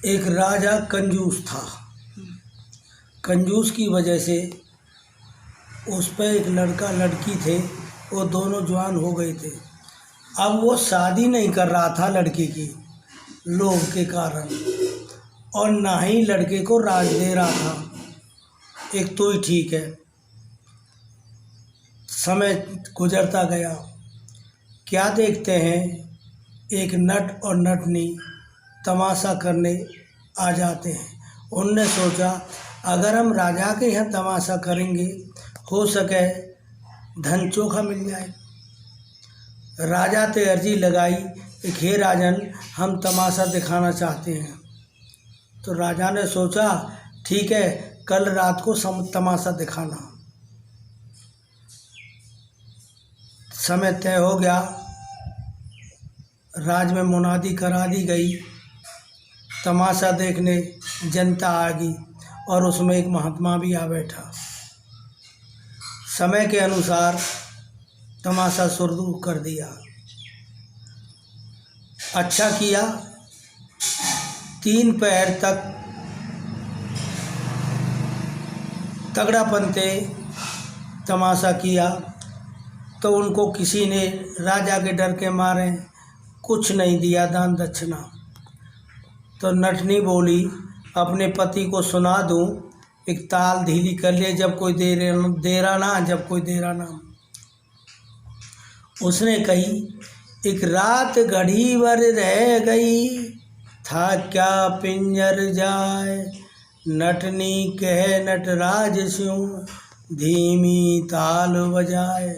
एक राजा कंजूस था। कंजूस की वजह से उस पर एक लड़का लड़की थे, वो दोनों जवान हो गए थे। अब वो शादी नहीं कर रहा था लड़की की लोभ के कारण, और ना ही लड़के को राज दे रहा था। एक तो ही ठीक है। समय गुजरता गया। क्या देखते हैं, एक नट और नटनी तमाशा करने आ जाते हैं। उनने सोचा अगर हम राजा के यहाँ तमाशा करेंगे, हो सके धन चोखा मिल जाए। राजा ते अर्जी लगाई कि हे राजन, हम तमाशा दिखाना चाहते हैं। तो राजा ने सोचा ठीक है, कल रात को तमाशा दिखाना। समय तय हो गया, राज में मुनादी करा दी गई। तमाशा देखने जनता आ गई और उसमें एक महात्मा भी आ बैठा। समय के अनुसार तमाशा शुरू कर दिया। अच्छा किया, 3 पहर तक तगड़ापन से तमाशा किया। तो उनको किसी ने राजा के डर के मारे कुछ नहीं दिया दान दक्षिणा। तो नटनी बोली अपने पति को सुना दूं, एक ताल ढीली कर ले, जब कोई दे रहा ना, जब कोई दे रहा ना। उसने कही एक रात घड़ी भर रह गई, था क्या पिंजर जाए। नटनी कह नटराज स्यों, धीमी ताल बजाए।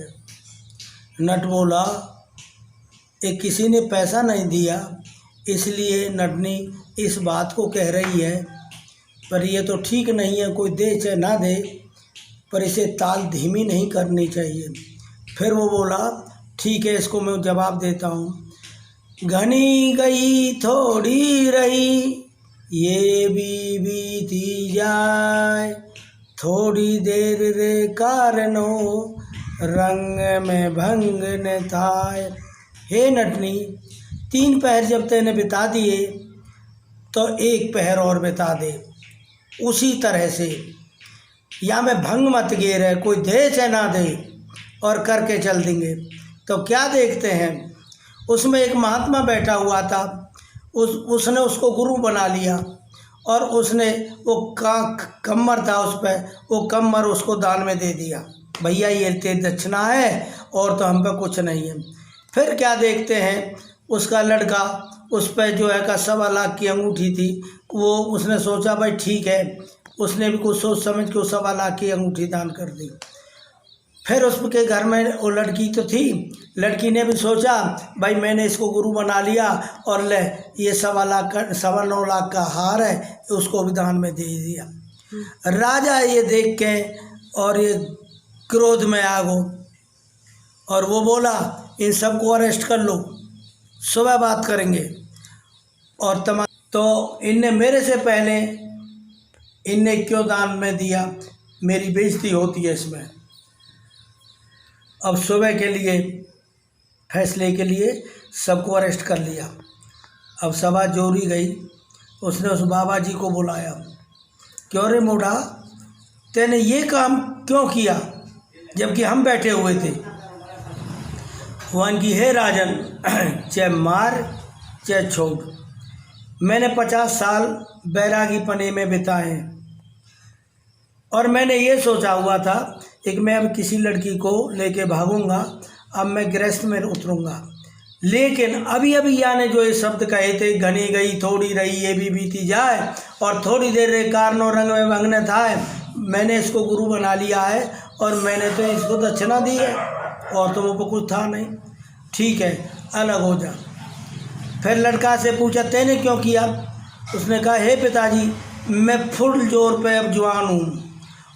नट बोला एक किसी ने पैसा नहीं दिया, इसलिए नटनी इस बात को कह रही है, पर ये तो ठीक नहीं है, कोई दे चाहे ना दे, पर इसे ताल धीमी नहीं करनी चाहिए। फिर वो बोला ठीक है, इसको मैं जवाब देता हूँ। घनी गई थोड़ी रही, ये भी बीती जाए, थोड़ी देर रे कारणों, रंग में भंग न थाए। हे नटनी, 3 पहर जब तेने बिता दिए तो 1 पहर और बिता दे उसी तरह से, या में भंग मत गेर है, कोई दे चाहे ना दे, और करके चल देंगे। तो क्या देखते हैं, उसमें एक महात्मा बैठा हुआ था। उसने उसको गुरु बना लिया, और उसने वो कम्मर था, उस पर वो कम्मर उसको दान में दे दिया। भैया ये तेरी दक्षिणा है, और तो हम पे कुछ नहीं है। फिर क्या देखते हैं, उसका लड़का उस पर जो है का 1.25 लाख की अंगूठी थी। वो उसने सोचा भाई ठीक है, उसने भी कुछ सोच समझ के 1.25 लाख की अंगूठी दान कर दी। फिर उसके घर में वो लड़की तो थी, लड़की ने भी सोचा भाई मैंने इसको गुरु बना लिया, और ले ये 9.25 लाख का हार है, उसको भी दान में दे दिया। राजा ये देख के और ये क्रोध में आ गो, और वो बोला इन सबको अरेस्ट कर लो, सुबह बात करेंगे। और तो इनने मेरे से पहले इनने क्यों दान में दिया, मेरी बेइज्जती होती है इसमें। अब सुबह के लिए फैसले के लिए सबको अरेस्ट कर लिया। अब सभा जोड़ी गई। उसने उस बाबा जी को बुलाया, क्यों रे मूढ़ा, तेने ये काम क्यों किया जबकि हम बैठे हुए थे। वन की हे राजन, चाहे मार चाहे छोड़, मैंने 50 साल बैरागी पने में बिताए, और मैंने ये सोचा हुआ था कि मैं अब किसी लड़की को लेके भागूंगा, अब मैं गृहस्थ में उतरूंगा। लेकिन अभी अभी याने जो ये शब्द कहे थे, घनी गई थोड़ी रही, ये भी बीती जाए, और थोड़ी देर रे कारणों रंग में भंग न थाए, मैंने इसको गुरु बना लिया है, और मैंने तो इसको दक्षिणा दी है, और तो वो कुछ था नहीं। ठीक है, अलग हो जा। फिर लड़का से पूछा तेने क्यों किया। उसने कहा हे पिताजी, मैं फुल जोर पे अब जवान हूँ,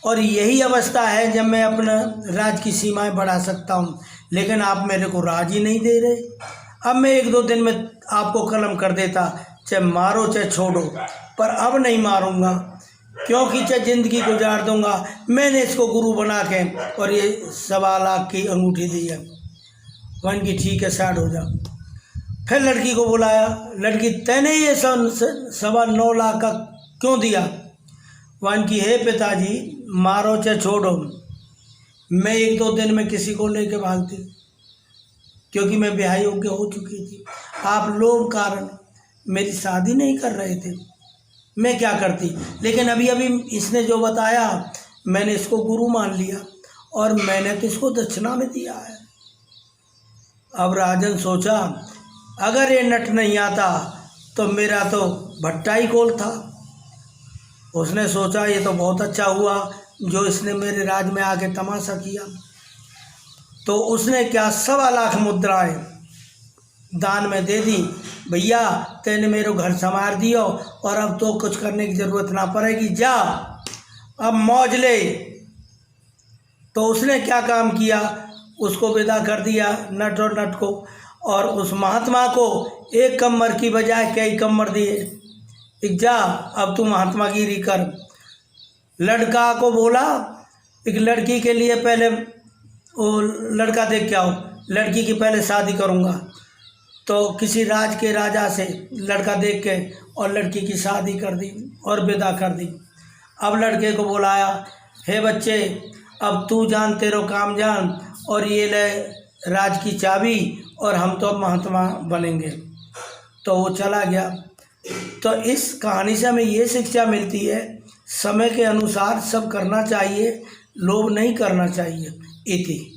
और यही अवस्था है जब मैं अपना राज की सीमाएं बढ़ा सकता हूँ, लेकिन आप मेरे को राज ही नहीं दे रहे। अब मैं 1-2 दिन में आपको कलम कर देता, चाहे मारो चाहे छोड़ो, पर अब नहीं मारूंगा, क्योंकि चाहे ज़िंदगी गुजार दूंगा। मैंने इसको गुरु बना के और ये 1.25 लाख की अंगूठी दी है। वन की ठीक है, साइड हो जा। फिर लड़की को बुलाया, लड़की तैने ये 9.25 लाख का क्यों दिया? वन की हे पिताजी, मारो चाहे छोड़ो, मैं 1-2 दिन में किसी को लेके भागती, क्योंकि मैं ब्याह योग्य हो चुकी थी। आप लोग कारण मेरी शादी नहीं कर रहे थे, मैं क्या करती। लेकिन अभी अभी इसने जो बताया, मैंने इसको गुरु मान लिया और मैंने तो इसको दक्षिणा में दिया है। अब राजन सोचा, अगर ये नट नहीं आता तो मेरा तो भट्टा ही कोल था। उसने सोचा ये तो बहुत अच्छा हुआ जो इसने मेरे राज में आके तमाशा किया। तो उसने क्या 1.25 लाख मुद्राएं दान में दे दी। भैया तेने मेरे घर संवार दियो और अब तो कुछ करने की ज़रूरत ना पड़ेगी, जा अब मौज ले। तो उसने क्या काम किया, उसको विदा कर दिया नट और नट को, और उस महात्मा को 1 कम्मर की बजाय कई कम्मर दिए। जा अब तू महात्मागिरी कर। लड़का को बोला, एक लड़की के लिए पहले वो लड़का देख के आओ, लड़की की पहले शादी करूँगा। तो किसी राज के राजा से लड़का देख के और लड़की की शादी कर दी और विदा कर दी। अब लड़के को बुलाया, हे बच्चे अब तू जान, तेरो काम जान, और ये ले राज की चाबी, और हम तो महात्मा बनेंगे। तो वो चला गया। तो इस कहानी से हमें ये शिक्षा मिलती है, समय के अनुसार सब करना चाहिए, लोभ नहीं करना चाहिए। इति।